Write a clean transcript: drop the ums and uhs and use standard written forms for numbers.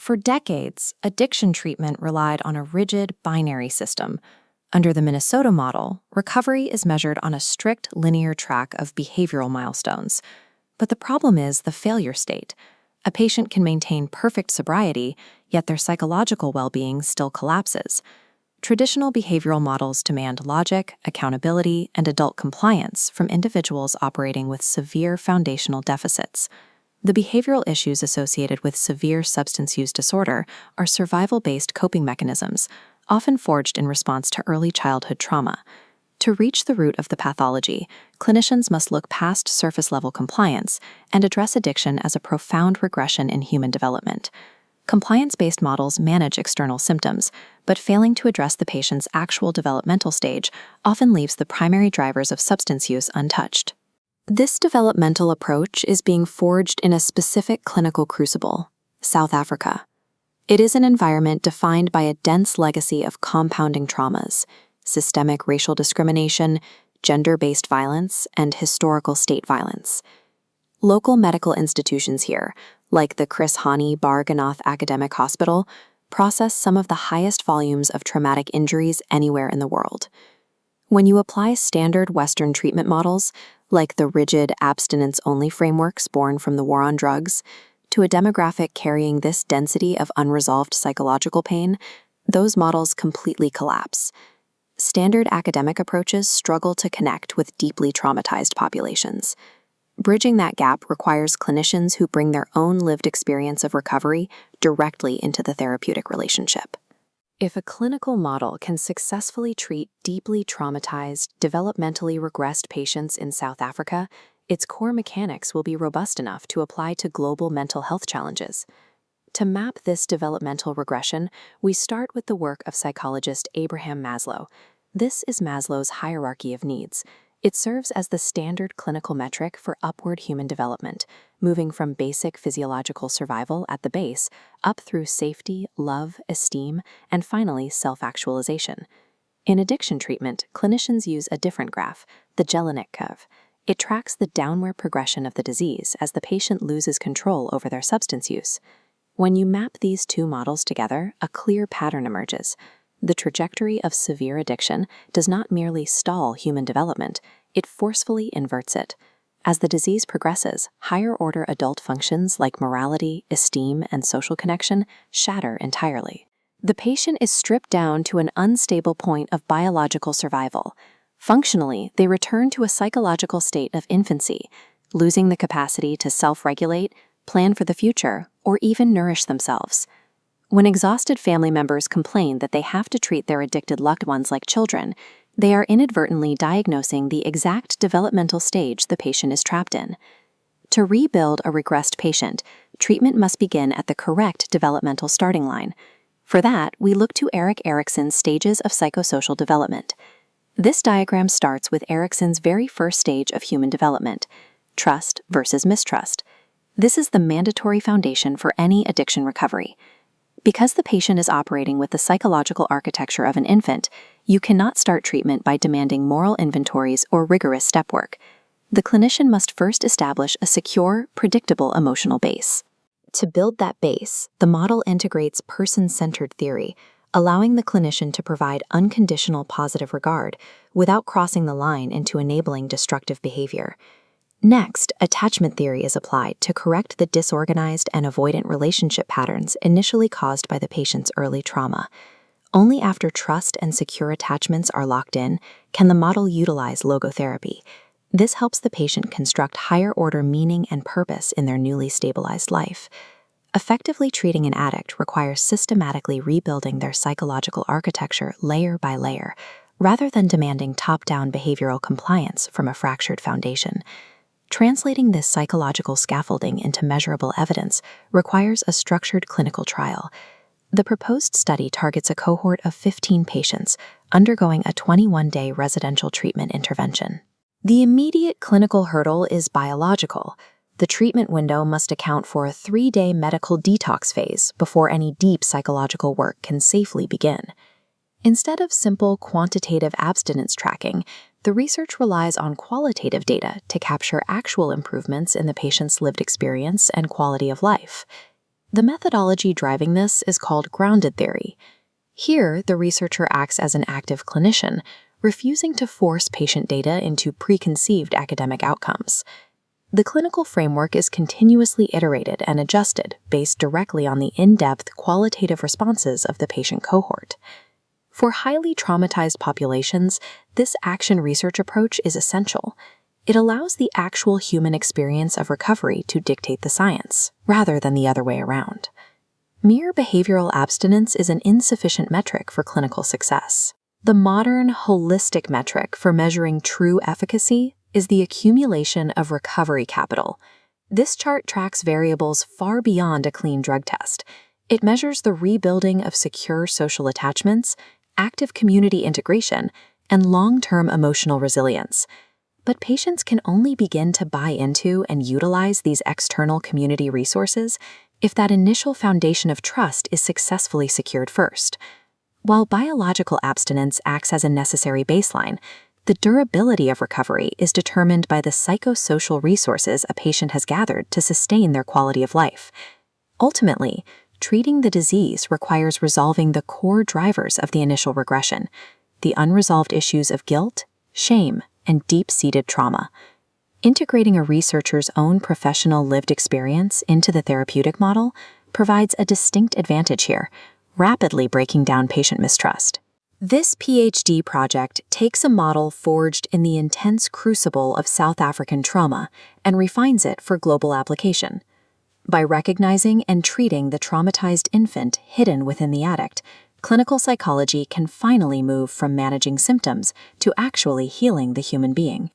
For decades, addiction treatment relied on a rigid binary system. Under the Minnesota model, recovery is measured on a strict linear track of behavioral milestones. But the problem is the failure state. A patient can maintain perfect sobriety, yet their psychological well-being still collapses. Traditional behavioral models demand logic, accountability, and adult compliance from individuals operating with severe foundational deficits. The behavioral issues associated with severe substance use disorder are survival-based coping mechanisms, often forged in response to early childhood trauma. To reach the root of the pathology, clinicians must look past surface-level compliance and address addiction as a profound regression in human development. Compliance-based models manage external symptoms, but failing to address the patient's actual developmental stage often leaves the primary drivers of substance use untouched. This developmental approach is being forged in a specific clinical crucible, South Africa. It is an environment defined by a dense legacy of compounding traumas, systemic racial discrimination, gender-based violence, and historical state violence. Local medical institutions here, like the Chris Hani Barganath Academic Hospital, process some of the highest volumes of traumatic injuries anywhere in the world. When you apply standard Western treatment models, like the rigid abstinence-only frameworks born from the war on drugs, to a demographic carrying this density of unresolved psychological pain, those models completely collapse. Standard academic approaches struggle to connect with deeply traumatized populations. Bridging that gap requires clinicians who bring their own lived experience of recovery directly into the therapeutic relationship. If a clinical model can successfully treat deeply traumatized, developmentally regressed patients in South Africa, its core mechanics will be robust enough to apply to global mental health challenges. To map this developmental regression, we start with the work of psychologist Abraham Maslow. This is Maslow's hierarchy of needs. It serves as the standard clinical metric for upward human development, moving from basic physiological survival at the base up through safety, love, esteem, and finally self-actualization. In addiction treatment, clinicians use a different graph, the Jelinek curve. It tracks the downward progression of the disease as the patient loses control over their substance use. When you map these two models together, a clear pattern emerges. The trajectory of severe addiction does not merely stall human development, it forcefully inverts it. As the disease progresses, higher-order adult functions like morality, esteem, and social connection shatter entirely. The patient is stripped down to an unstable point of biological survival. Functionally, they return to a psychological state of infancy, losing the capacity to self-regulate, plan for the future, or even nourish themselves. When exhausted family members complain that they have to treat their addicted loved ones like children, they are inadvertently diagnosing the exact developmental stage the patient is trapped in. To rebuild a regressed patient, treatment must begin at the correct developmental starting line. For that, we look to Erik Erikson's stages of psychosocial development. This diagram starts with Erikson's very first stage of human development, trust versus mistrust. This is the mandatory foundation for any addiction recovery. Because the patient is operating with the psychological architecture of an infant, you cannot start treatment by demanding moral inventories or rigorous step work. The clinician must first establish a secure, predictable emotional base. To build that base, the model integrates person-centered theory, allowing the clinician to provide unconditional positive regard without crossing the line into enabling destructive behavior. Next, attachment theory is applied to correct the disorganized and avoidant relationship patterns initially caused by the patient's early trauma. Only after trust and secure attachments are locked in can the model utilize logotherapy. This helps the patient construct higher-order meaning and purpose in their newly stabilized life. Effectively treating an addict requires systematically rebuilding their psychological architecture layer by layer, rather than demanding top-down behavioral compliance from a fractured foundation. Translating this psychological scaffolding into measurable evidence requires a structured clinical trial. The proposed study targets a cohort of 15 patients undergoing a 21-day residential treatment intervention. The immediate clinical hurdle is biological. The treatment window must account for a 3-day medical detox phase before any deep psychological work can safely begin. Instead of simple quantitative abstinence tracking, the research relies on qualitative data to capture actual improvements in the patient's lived experience and quality of life. The methodology driving this is called grounded theory. Here, the researcher acts as an active clinician, refusing to force patient data into preconceived academic outcomes. The clinical framework is continuously iterated and adjusted based directly on the in-depth qualitative responses of the patient cohort. For highly traumatized populations, this action research approach is essential. It allows the actual human experience of recovery to dictate the science, rather than the other way around. Mere behavioral abstinence is an insufficient metric for clinical success. The modern, holistic metric for measuring true efficacy is the accumulation of recovery capital. This chart tracks variables far beyond a clean drug test. It measures the rebuilding of secure social attachments, active community integration, and long-term emotional resilience. But patients can only begin to buy into and utilize these external community resources if that initial foundation of trust is successfully secured first. While biological abstinence acts as a necessary baseline, the durability of recovery is determined by the psychosocial resources a patient has gathered to sustain their quality of life. Ultimately, treating the disease requires resolving the core drivers of the initial regression, the unresolved issues of guilt, shame, and deep-seated trauma. Integrating a researcher's own professional lived experience into the therapeutic model provides a distinct advantage here, rapidly breaking down patient mistrust. This PhD project takes a model forged in the intense crucible of South African trauma and refines it for global application. By recognizing and treating the traumatized infant hidden within the addict, clinical psychology can finally move from managing symptoms to actually healing the human being.